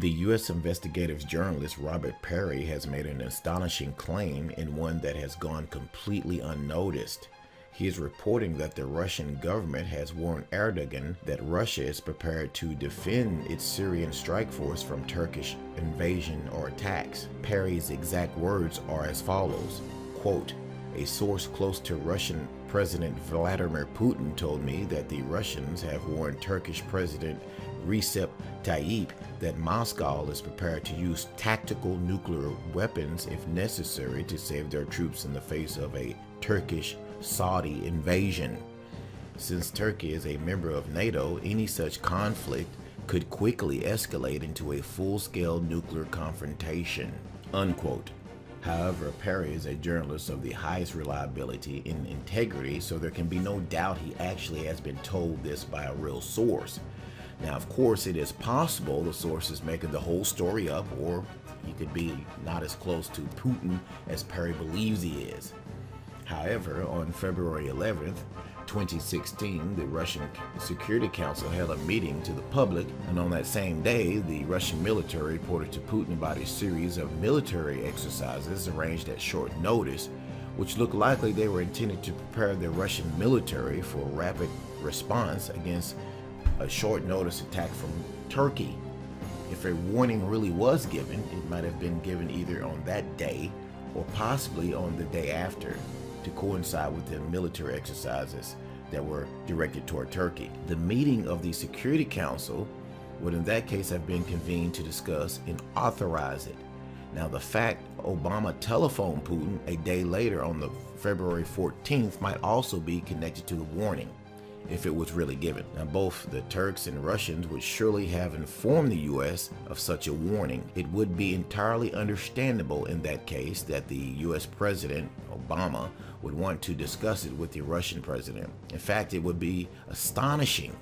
The U.S. investigative journalist Robert Perry has made an astonishing claim, and one that has gone completely unnoticed. He is reporting that the Russian government has warned Erdogan that Russia is prepared to defend its Syrian strike force from Turkish invasion or attacks. Perry's exact words are as follows, quote, "A source close to Russian President Vladimir Putin told me that the Russians have warned Turkish President Recep Tayyip that Moscow is prepared to use tactical nuclear weapons if necessary to save their troops in the face of a Turkish-Saudi invasion. Since Turkey is a member of NATO, any such conflict could quickly escalate into a full-scale nuclear confrontation," unquote. However, Perry is a journalist of the highest reliability and integrity, so there can be no doubt he actually has been told this by a real source. Now, of course, it is possible the source is making the whole story up, or he could be not as close to Putin as Perry believes he is. However, on February 11th, 2016, the Russian Security Council held a meeting to the public, and on that same day, the Russian military reported to Putin about a series of military exercises arranged at short notice, which looked likely they were intended to prepare the Russian military for a rapid response against a short notice attack from Turkey. If a warning really was given, it might have been given either on that day or possibly on the day after, to coincide with the military exercises that were directed toward Turkey. The meeting of the Security Council would in that case have been convened to discuss and authorize it. Now, the fact Obama telephoned Putin a day later on the February 14th might also be connected to the warning, if it was really given. Now, both the Turks and Russians would surely have informed the U.S. of such a warning. It would be entirely understandable in that case that the U.S. President, Obama, would want to discuss it with the Russian president. In fact, it would be astonishing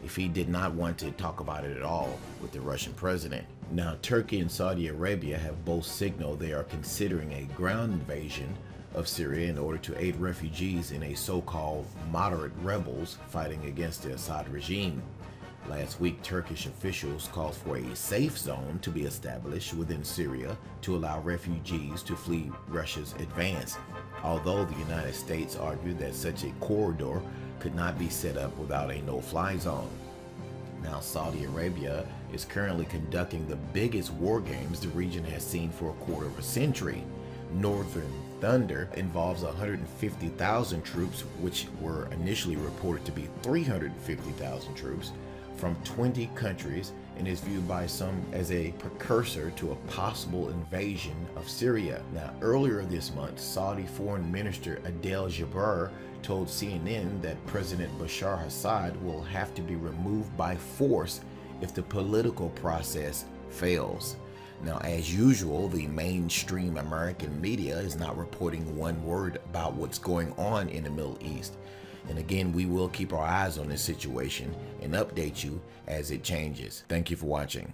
if he did not want to talk about it at all with the Russian president. Now, Turkey and Saudi Arabia have both signaled they are considering a ground invasion of Syria in order to aid refugees in a so-called moderate rebels fighting against the Assad regime. Last week, Turkish officials called for a safe zone to be established within Syria to allow refugees to flee Russia's advance, although the United States argued that such a corridor could not be set up without a no-fly zone. Now, Saudi Arabia is currently conducting the biggest war games the region has seen for a quarter of a century. Northern Thunder involves 150,000 troops, which were initially reported to be 350,000 troops from 20 countries, and is viewed by some as a precursor to a possible invasion of Syria. Now, earlier this month, Saudi Foreign Minister Adel Jabbar told CNN that President Bashar Assad will have to be removed by force if the political process fails. Now, as usual, the mainstream American media is not reporting one word about what's going on in the Middle East. And again, we will keep our eyes on this situation and update you as it changes. Thank you for watching.